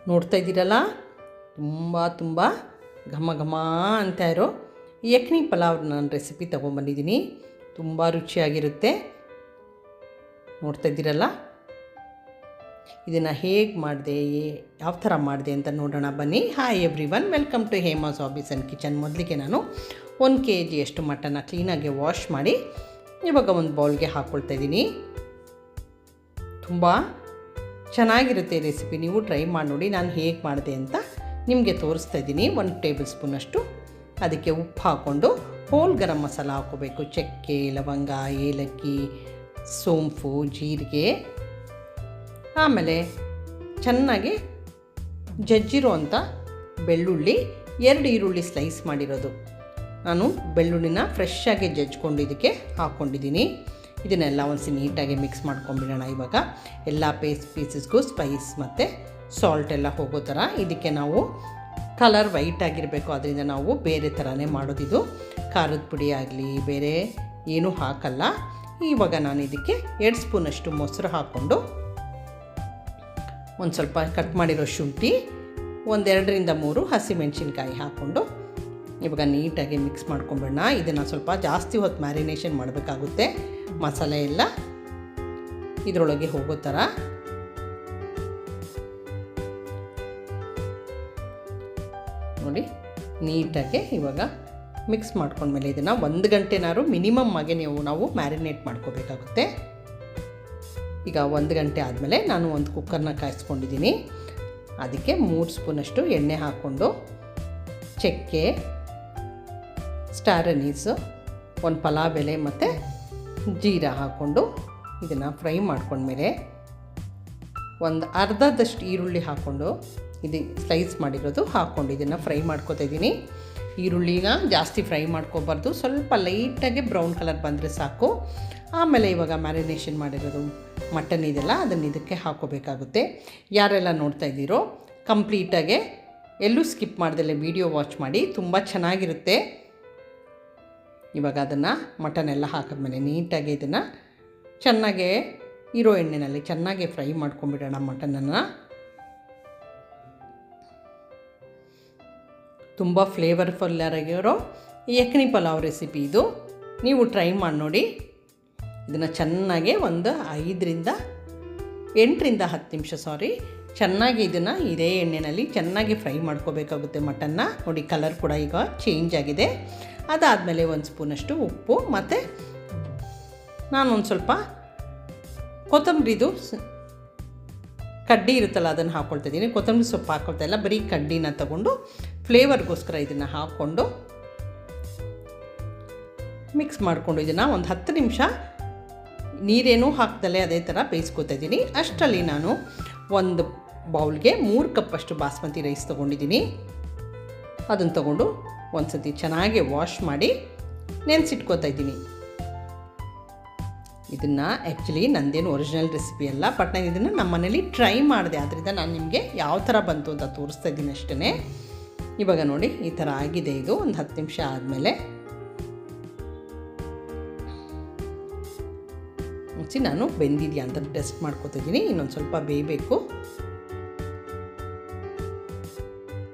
ನೋಡ್ತಾ ಇದ್ದೀರಲ್ಲ, ತುಂಬ ಘಮ ಘಮ ಅಂತ ಇರೋ ಯಖ್ನಿ ಪಲಾವ್ ನಾನು ರೆಸಿಪಿ ತೊಗೊಂಬಂದಿದ್ದೀನಿ. ತುಂಬ ರುಚಿಯಾಗಿರುತ್ತೆ. ನೋಡ್ತಾ ಇದ್ದೀರಲ್ಲ, ಇದನ್ನು ಹೇಗೆ ಮಾಡಿದೆ, ಯಾವ ಥರ ಮಾಡಿದೆ ಅಂತ ನೋಡೋಣ ಬನ್ನಿ. Hi everyone, welcome to Hema's hobbies and kitchen. ಮೊದಲಿಗೆ ನಾನು 1 kg ಅಷ್ಟು ಮಟನ್ನ ಕ್ಲೀನಾಗಿ ವಾಶ್ ಮಾಡಿ ಇವಾಗ ಒಂದು ಬೌಲ್ಗೆ ಹಾಕ್ಕೊಳ್ತಾ ಇದ್ದೀನಿ. ತುಂಬ ಚೆನ್ನಾಗಿರುತ್ತೆ ರೆಸಿಪಿ, ನೀವು ಟ್ರೈ ಮಾಡಿ ನೋಡಿ. ನಾನು ಹೇಗೆ ಮಾಡಿದೆ ಅಂತ ನಿಮಗೆ ತೋರಿಸ್ತಾ ಇದ್ದೀನಿ. 1 ಟೇಬಲ್ ಸ್ಪೂನಷ್ಟು ಅದಕ್ಕೆ ಉಪ್ಪು ಹಾಕ್ಕೊಂಡು ಹೋಲ್ ಗರಂ ಮಸಾಲ ಹಾಕ್ಕೋಬೇಕು. ಚಕ್ಕೆ, ಲವಂಗ, ಏಲಕ್ಕಿ, ಸೋಂಪು, ಜೀರಿಗೆ, ಆಮೇಲೆ ಚೆನ್ನಾಗಿ ಜಜ್ಜಿರೋ ಅಂಥ ಬೆಳ್ಳುಳ್ಳಿ, 2 ಈರುಳ್ಳಿ ಸ್ಲೈಸ್ ಮಾಡಿರೋದು. ನಾನು ಬೆಳ್ಳುಳ್ಳಿನ ಫ್ರೆಶ್ಶಾಗಿ ಜಜ್ಕೊಂಡು ಇದಕ್ಕೆ ಹಾಕ್ಕೊಂಡಿದ್ದೀನಿ. ಇದನ್ನೆಲ್ಲ ಒಂದ್ಸಿ ನೀಟಾಗಿ ಮಿಕ್ಸ್ ಮಾಡ್ಕೊಂಡ್ಬಿಡೋಣ. ಇವಾಗ ಎಲ್ಲ ಪೀಸಸ್ಗೂ ಸ್ಪೈಸ್ ಮತ್ತು ಸಾಲ್ಟ್ ಎಲ್ಲ ಹೋಗೋ ಥರ. ಇದಕ್ಕೆ ನಾವು ಕಲರ್ ವೈಟ್ ಆಗಿರಬೇಕು, ಅದರಿಂದ ನಾವು ಬೇರೆ ಥರನೇ ಮಾಡೋದಿದು. ಖಾರದ ಪುಡಿ ಆಗಲಿ ಬೇರೆ ಏನೂ ಹಾಕಲ್ಲ. ಇವಾಗ ನಾನು ಇದಕ್ಕೆ 2 ಸ್ಪೂನಷ್ಟು ಮೊಸರು ಹಾಕ್ಕೊಂಡು, ಒಂದು ಸ್ವಲ್ಪ ಕಟ್ ಮಾಡಿರೋ ಶುಂಠಿ, 2ರಿಂದ 3 ಹಸಿಮೆಣಸಿನ್ಕಾಯಿ ಹಾಕ್ಕೊಂಡು ಇವಾಗ ನೀಟಾಗಿ ಮಿಕ್ಸ್ ಮಾಡ್ಕೊಂಬಿಡೋಣ. ಇದನ್ನು ಸ್ವಲ್ಪ ಜಾಸ್ತಿ ಹೊತ್ತು ಮ್ಯಾರಿನೇಷನ್ ಮಾಡಬೇಕಾಗುತ್ತೆ. ಮಸಾಲೆ ಎಲ್ಲ ಇದರೊಳಗೆ ಹೋಗೋ ಥರ. ನೋಡಿ, ನೀಟಾಗಿ ಇವಾಗ ಮಿಕ್ಸ್ ಮಾಡ್ಕೊಂಡ್ಮೇಲೆ ಇದನ್ನು 1 ಗಂಟೆನಾರು ಮಿನಿಮಮ್ ಆಗಿ ನಾವು ಮ್ಯಾರಿನೇಟ್ ಮಾಡ್ಕೋಬೇಕಾಗುತ್ತೆ. ಈಗ 1 ಗಂಟೆ ಆದಮೇಲೆ ನಾನು ಒಂದು ಕುಕ್ಕರ್ನ ಕಾಯಿಸ್ಕೊಂಡಿದ್ದೀನಿ. ಅದಕ್ಕೆ 3 ಸ್ಪೂನಷ್ಟು ಎಣ್ಣೆ ಹಾಕ್ಕೊಂಡು ಚಕ್ಕೆ, ಸ್ಟಾರ್ ಅನೀಸು, 1 ಪಲಾವ್ ಎಲೆ ಮತ್ತು ಜೀರಾ ಹಾಕ್ಕೊಂಡು ಇದನ್ನು ಫ್ರೈ ಮಾಡ್ಕೊಂಡ್ಮೇಲೆ ಒಂದು ಅರ್ಧದಷ್ಟು ಈರುಳ್ಳಿ ಹಾಕ್ಕೊಂಡು ಇದು ಸ್ಲೈಸ್ ಮಾಡಿರೋದು ಹಾಕ್ಕೊಂಡು ಇದನ್ನು ಫ್ರೈ ಮಾಡ್ಕೊತಾ ಇದ್ದೀನಿ. ಈರುಳ್ಳಿನ ಜಾಸ್ತಿ ಫ್ರೈ ಮಾಡ್ಕೋಬಾರ್ದು, ಸ್ವಲ್ಪ ಲೈಟಾಗಿ ಬ್ರೌನ್ ಕಲರ್ ಬಂದರೆ ಸಾಕು. ಆಮೇಲೆ ಇವಾಗ ಮ್ಯಾರಿನೇಷನ್ ಮಾಡಿರೋದು ಮಟನ್ ಇದೆಲ್ಲ ಅದನ್ನು ಇದಕ್ಕೆ ಹಾಕ್ಕೋಬೇಕಾಗುತ್ತೆ. ಯಾರೆಲ್ಲ ನೋಡ್ತಾ ಇದ್ದೀರೋ ಕಂಪ್ಲೀಟಾಗೆ ಎಲ್ಲೂ ಸ್ಕಿಪ್ ಮಾಡ್ದಲ್ಲೇ ವಿಡಿಯೋ ವಾಚ್ ಮಾಡಿ, ತುಂಬ ಚೆನ್ನಾಗಿರುತ್ತೆ. ಇವಾಗ ಅದನ್ನು ಮಟನ್ ಎಲ್ಲ ಹಾಕಿದ್ಮೇಲೆ ನೀಟಾಗಿ ಇದನ್ನು ಚೆನ್ನಾಗೇ ಇರೋ ಎಣ್ಣೆಯಲ್ಲಿ ಚೆನ್ನಾಗಿ ಫ್ರೈ ಮಾಡ್ಕೊಂಬಿಡೋಣ ಮಟನನ್ನು. ತುಂಬ ಫ್ಲೇವರ್ಫುಲ್ ಆಗಿರೋ ಯಖ್ನಿ ಪಲಾವ್ ರೆಸಿಪಿ ಇದು, ನೀವು ಟ್ರೈ ಮಾಡಿ ನೋಡಿ. ಇದನ್ನು ಚೆನ್ನಾಗಿ ಒಂದು 8ರಿಂದ 10 ನಿಮಿಷ ಚೆನ್ನಾಗಿ ಇದನ್ನು ಇದೇ ಎಣ್ಣೆಯಲ್ಲಿ ಚೆನ್ನಾಗಿ ಫ್ರೈ ಮಾಡ್ಕೋಬೇಕಾಗುತ್ತೆ ಮಟನ್ನ. ನೋಡಿ, ಕಲರ್ ಕೂಡ ಈಗ ಚೇಂಜ್ ಆಗಿದೆ. ಅದಾದಮೇಲೆ 1 ಸ್ಪೂನಷ್ಟು ಉಪ್ಪು ಮತ್ತು ನಾನೊಂದು ಸ್ವಲ್ಪ ಕೊತ್ತಂಬರಿದು ಕಡ್ಡಿ ಇರುತ್ತಲ್ಲ ಅದನ್ನು ಹಾಕ್ಕೊಳ್ತಾ ಇದ್ದೀನಿ. ಕೊತ್ತಂಬರಿ ಸೊಪ್ಪು ಹಾಕ್ಕೊಳ್ತಾ ಇಲ್ಲ, ಬರೀ ಕಡ್ಡಿನ ತಗೊಂಡು ಫ್ಲೇವರ್ಗೋಸ್ಕರ ಇದನ್ನು ಹಾಕ್ಕೊಂಡು ಮಿಕ್ಸ್ ಮಾಡಿಕೊಂಡು ಇದನ್ನು ಒಂದು 10 ನಿಮಿಷ ನೀರೇನೂ ಹಾಕ್ದಲೇ ಅದೇ ಥರ ಬೇಯಿಸ್ಕೊತಾ ಇದ್ದೀನಿ. ಅಷ್ಟರಲ್ಲಿ ನಾನು ಒಂದು ಬೌಲ್ಗೆ 3 ಕಪ್ಪಷ್ಟು ಬಾಸ್ಮತಿ ರೈಸ್ ತೊಗೊಂಡಿದ್ದೀನಿ. ಅದನ್ನು ತೊಗೊಂಡು ಒಂದು ಸತಿ ಚೆನ್ನಾಗಿ ವಾಶ್ ಮಾಡಿ ನೆನೆಸಿಟ್ಕೋತಾ ಇದ್ದೀನಿ. ಇದನ್ನು ಆ್ಯಕ್ಚುಲಿ ನಂದೇನು ಒರಿಜಿನಲ್ ರೆಸಿಪಿ ಅಲ್ಲ, ಬಟ್ ನಾನು ಇದನ್ನು ನಮ್ಮ ಮನೇಲಿ ಟ್ರೈ ಮಾಡಿದೆ, ಆದ್ದರಿಂದ ನಾನು ನಿಮಗೆ ಯಾವ ಥರ ಬಂತು ಅಂತ ತೋರಿಸ್ತಾ ಇದ್ದೀನಿ ಅಷ್ಟೇ. ಇವಾಗ ನೋಡಿ, ಈ ಥರ ಆಗಿದೆ. ಇದು ಒಂದು 10 ನಿಮಿಷ ಆದಮೇಲೆ ಮುಂಚೆ ನಾನು ಬೆಂದಿದೆಯಾ ಅಂತ ಟೆಸ್ಟ್ ಮಾಡ್ಕೋತಾ ಇದ್ದೀನಿ. ಇನ್ನೊಂದು ಸ್ವಲ್ಪ ಬೇಯಬೇಕು.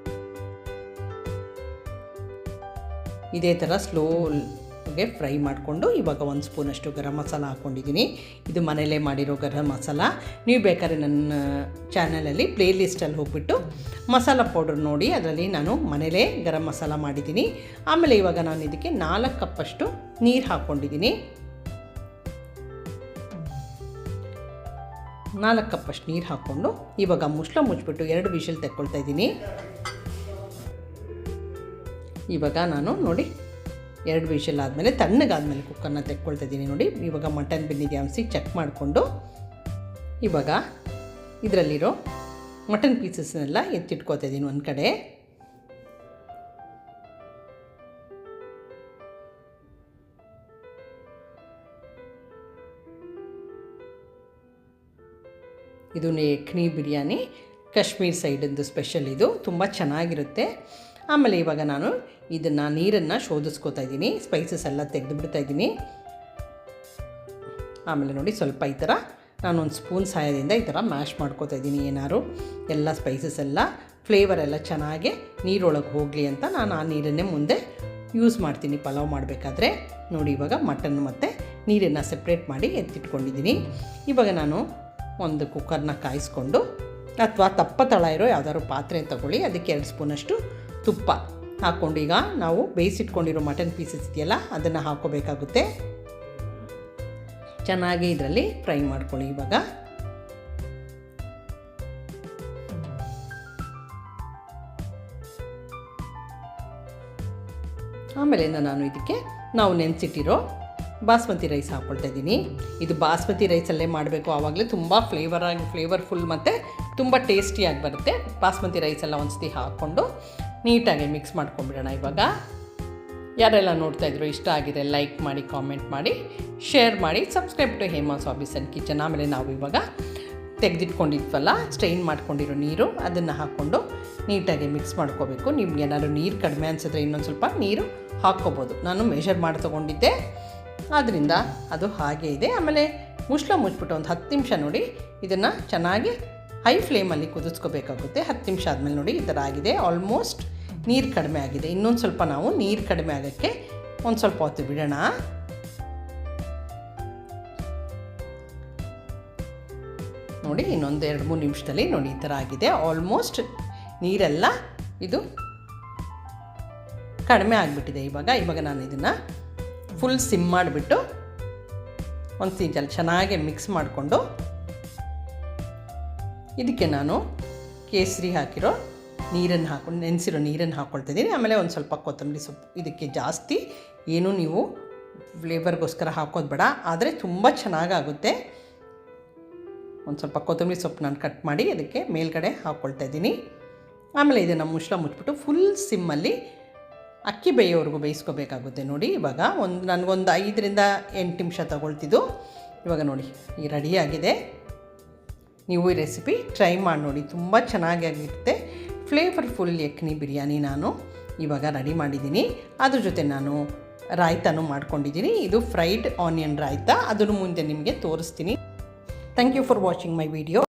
ಇದೇ ಥರ ಸ್ಲೋಗೆ ಫ್ರೈ ಮಾಡಿಕೊಂಡು ಇವಾಗ 1 ಸ್ಪೂನಷ್ಟು ಗರಂ ಮಸಾಲ ಹಾಕ್ಕೊಂಡಿದ್ದೀನಿ. ಇದು ಮನೇಲೇ ಮಾಡಿರೋ ಗರಂ ಮಸಾಲ. ನೀವು ಬೇಕಾದ್ರೆ ನನ್ನ ಚಾನಲಲ್ಲಿ ಪ್ಲೇಲಿಸ್ಟಲ್ಲಿ ಹೋಗ್ಬಿಟ್ಟು ಮಸಾಲ ಪೌಡರ್ ನೋಡಿ, ಅದರಲ್ಲಿ ನಾನು ಮನೇಲೇ ಗರಂ ಮಸಾಲ ಮಾಡಿದ್ದೀನಿ. ಆಮೇಲೆ ಇವಾಗ ನಾನು ಇದಕ್ಕೆ 4 ಕಪ್ಪಷ್ಟು ನೀರು ಹಾಕ್ಕೊಂಡಿದ್ದೀನಿ. 4 ಕಪ್ಪಷ್ಟು ನೀರು ಹಾಕ್ಕೊಂಡು ಇವಾಗ ಮುಚ್ಚಳ ಮುಚ್ಚಿಬಿಟ್ಟು 2 ವಿಷಲ್ ತೆಕ್ಕೊಳ್ತಾ ಇದ್ದೀನಿ. ಇವಾಗ ನಾನು ನೋಡಿ 2 ವಿಷಲ್ ಆದಮೇಲೆ ತಣ್ಣಗಾದ್ಮೇಲೆ ಕುಕ್ಕರ್ನ ತೆಕ್ಕೊಳ್ತಾ ಇದ್ದೀನಿ. ನೋಡಿ, ಇವಾಗ ಮಟನ್ ಬೆಂದಿದೆ ಅನಿಸಿ ಚೆಕ್ ಮಾಡಿಕೊಂಡು ಇವಾಗ ಇದರಲ್ಲಿರೋ ಮಟನ್ ಪೀಸಸ್ನೆಲ್ಲ ಎತ್ತಿಟ್ಕೋತಾ ಇದ್ದೀನಿ ಒಂದು ಕಡೆ. ಇದು ಯಖ್ನಿ ಬಿರಿಯಾನಿ ಕಾಶ್ಮೀರ್ ಸೈಡಿಂದು ಸ್ಪೆಷಲ್. ಇದು ತುಂಬ ಚೆನ್ನಾಗಿರುತ್ತೆ. ಆಮೇಲೆ ಇವಾಗ ನಾನು ಇದನ್ನು ನೀರನ್ನು ಶೋಧಿಸ್ಕೋತಾ ಇದ್ದೀನಿ, ಸ್ಪೈಸಸ್ ಎಲ್ಲ ತೆಗೆದುಬಿಡ್ತಾ ಇದ್ದೀನಿ. ಆಮೇಲೆ ನೋಡಿ, ಸ್ವಲ್ಪ ಈ ಥರ ನಾನೊಂದು ಸ್ಪೂನ್ ಸಹಾಯದಿಂದ ಈ ಥರ ಮ್ಯಾಶ್ ಮಾಡ್ಕೋತಾ ಇದ್ದೀನಿ. ಏನಾದ್ರು ಎಲ್ಲ ಸ್ಪೈಸಸ್ ಎಲ್ಲ ಫ್ಲೇವರ್ ಎಲ್ಲ ಚೆನ್ನಾಗಿ ನೀರೊಳಗೆ ಹೋಗಲಿ ಅಂತ ನಾನು ಆ ನೀರನ್ನೇ ಮುಂದೆ ಯೂಸ್ ಮಾಡ್ತೀನಿ ಪಲಾವ್ ಮಾಡಬೇಕಾದ್ರೆ. ನೋಡಿ ಇವಾಗ ಮಟನ್ ಮತ್ತು ನೀರನ್ನು ಸೆಪ್ರೇಟ್ ಮಾಡಿ ಎತ್ತಿಟ್ಕೊಂಡಿದ್ದೀನಿ. ಇವಾಗ ನಾನು ಒಂದು ಕುಕ್ಕರ್ನ ಕಾಯಿಸ್ಕೊಂಡು ಅಥವಾ ದಪ್ಪ ತಳ ಇರೋ ಯಾವ್ದಾದ್ರು ಪಾತ್ರೆ ತಗೊಳ್ಳಿ, ಅದಕ್ಕೆ 2 ಸ್ಪೂನಷ್ಟು ತುಪ್ಪ ಹಾಕ್ಕೊಂಡು ಈಗ ನಾವು ಬೇಯಿಸಿಟ್ಕೊಂಡಿರೋ ಮಟನ್ ಪೀಸಸ್ ಇದೆಯಲ್ಲ ಅದನ್ನು ಹಾಕ್ಕೋಬೇಕಾಗುತ್ತೆ. ಚೆನ್ನಾಗಿ ಇದರಲ್ಲಿ ಫ್ರೈ ಮಾಡ್ಕೊಳ್ಳಿ. ಇವಾಗ ಆಮೇಲಿಂದ ನಾನು ಇದಕ್ಕೆ ನಾವು ನೆನೆಸಿಟ್ಟಿರೋ ಬಾಸ್ಮತಿ ರೈಸ್ ಹಾಕ್ಕೊಳ್ತಾ ಇದ್ದೀನಿ. ಇದು ಬಾಸ್ಮತಿ ರೈಸಲ್ಲೇ ಮಾಡಬೇಕು, ಆವಾಗಲೇ ತುಂಬ ಫ್ಲೇವರ್ಫುಲ್ ಮತ್ತು ತುಂಬ ಟೇಸ್ಟಿಯಾಗಿ ಬರುತ್ತೆ. ಬಾಸ್ಮತಿ ರೈಸೆಲ್ಲ ಒಂದ್ಸತಿ ಹಾಕ್ಕೊಂಡು ನೀಟಾಗಿ ಮಿಕ್ಸ್ ಮಾಡ್ಕೊಂಬಿಡೋಣ. ಇವಾಗ ಯಾರೆಲ್ಲ ನೋಡ್ತಾಯಿದ್ರು ಇಷ್ಟ ಆಗಿದೆ ಲೈಕ್ ಮಾಡಿ, ಕಾಮೆಂಟ್ ಮಾಡಿ, ಶೇರ್ ಮಾಡಿ, subscribe to Hema's hobbies and kitchen. ಆಮೇಲೆ ನಾವು ಇವಾಗ ತೆಗೆದಿಟ್ಕೊಂಡಿದ್ವಲ್ಲ ಸ್ಟ್ರೈನ್ ಮಾಡ್ಕೊಂಡಿರೋ ನೀರು ಅದನ್ನು ಹಾಕ್ಕೊಂಡು ನೀಟಾಗಿ ಮಿಕ್ಸ್ ಮಾಡ್ಕೋಬೇಕು. ನಿಮ್ಗೆ ಏನಾದ್ರು ನೀರು ಕಡಿಮೆ ಅನಿಸಿದ್ರೆ ಇನ್ನೊಂದು ಸ್ವಲ್ಪ ನೀರು ಹಾಕ್ಕೋಬೋದು. ನಾನು ಮೆಷರ್ ಮಾಡಿ ತೊಗೊಂಡಿದ್ದೆ, ಆದ್ದರಿಂದ ಅದು ಹಾಗೇ ಇದೆ. ಆಮೇಲೆ ಮುಚ್ಚಿಬಿಟ್ಟು ಒಂದು 10 ನಿಮಿಷ ನೋಡಿ ಇದನ್ನು ಚೆನ್ನಾಗಿ ಹೈ ಫ್ಲೇಮಲ್ಲಿ ಕುದಿಸ್ಕೋಬೇಕಾಗುತ್ತೆ. 10 ನಿಮಿಷ ಆದಮೇಲೆ ನೋಡಿ ಈ ಥರ ಆಗಿದೆ. ಆಲ್ಮೋಸ್ಟ್ ನೀರು ಕಡಿಮೆ ಆಗಿದೆ. ಇನ್ನೊಂದು ಸ್ವಲ್ಪ ನಾವು ನೀರು ಕಡಿಮೆ ಆಗೋಕ್ಕೆ ಒಂದು ಸ್ವಲ್ಪ ಹೊತ್ತು ಬಿಡೋಣ. ನೋಡಿ ಇನ್ನೊಂದು 2-3 ನಿಮಿಷದಲ್ಲಿ ನೋಡಿ ಈ ಥರ ಆಗಿದೆ. ಆಲ್ಮೋಸ್ಟ್ ನೀರೆಲ್ಲ ಇದು ಕಡಿಮೆ ಆಗಿಬಿಟ್ಟಿದೆ. ಇವಾಗ ನಾನು ಇದನ್ನು ಫುಲ್ ಸಿಮ್ ಮಾಡಿಬಿಟ್ಟು ಒಂದು ಸೀಜಲ್ಲಿ ಚೆನ್ನಾಗಿ ಮಿಕ್ಸ್ ಮಾಡಿಕೊಂಡು ಇದಕ್ಕೆ ನಾನು ಕೇಸರಿ ಹಾಕಿರೋ ನೀರನ್ನು ಹಾಕ್ಕೊಂಡು ನೆನೆಸಿರೋ ನೀರನ್ನು ಹಾಕ್ಕೊಳ್ತಿದ್ದೀನಿ. ಆಮೇಲೆ ಒಂದು ಸ್ವಲ್ಪ ಕೊತ್ತಂಬರಿ ಸೊಪ್ಪು. ಇದಕ್ಕೆ ಜಾಸ್ತಿ ಏನೂ ನೀವು ಫ್ಲೇವರ್ಗೋಸ್ಕರ ಹಾಕೋದು ಬೇಡ, ಆದರೆ ತುಂಬ ಚೆನ್ನಾಗಾಗುತ್ತೆ. ಒಂದು ಸ್ವಲ್ಪ ಕೊತ್ತಂಬರಿ ಸೊಪ್ಪು ನಾನು ಕಟ್ ಮಾಡಿ ಅದಕ್ಕೆ ಮೇಲ್ಗಡೆ ಹಾಕ್ಕೊಳ್ತಾ ಇದ್ದೀನಿ. ಆಮೇಲೆ ಇದನ್ನು ಮುಚ್ಚಿಬಿಟ್ಟು ಫುಲ್ ಸಿಮ್ಮಲ್ಲಿ ಅಕ್ಕಿ ಬೇಯೋವರೆಗೂ ಬೇಯಿಸ್ಕೋಬೇಕಾಗುತ್ತೆ. ನೋಡಿ ಇವಾಗ ನನಗೊಂದು 5ರಿಂದ 8 ನಿಮಿಷ ತಗೊಳ್ತಿದ್ದು. ಇವಾಗ ನೋಡಿ ಈ ರೆಡಿಯಾಗಿದೆ. ನೀವು ಈ ರೆಸಿಪಿ ಟ್ರೈ ಮಾಡಿ ನೋಡಿ, ತುಂಬ ಚೆನ್ನಾಗಿರುತ್ತೆ. ಫ್ಲೇವರ್ಫುಲ್ ಯಖ್ನಿ ಬಿರಿಯಾನಿ ನಾನು ಇವಾಗ ರೆಡಿ ಮಾಡಿದ್ದೀನಿ. ಅದ್ರ ಜೊತೆ ನಾನು ರಾಯ್ತಾನು ಮಾಡ್ಕೊಂಡಿದ್ದೀನಿ. ಇದು ಫ್ರೈಡ್ ಆನಿಯನ್ ರಾಯ್ತಾ, ಅದನ್ನು ಮುಂದೆ ನಿಮಗೆ ತೋರಿಸ್ತೀನಿ. Thank you for watching my video.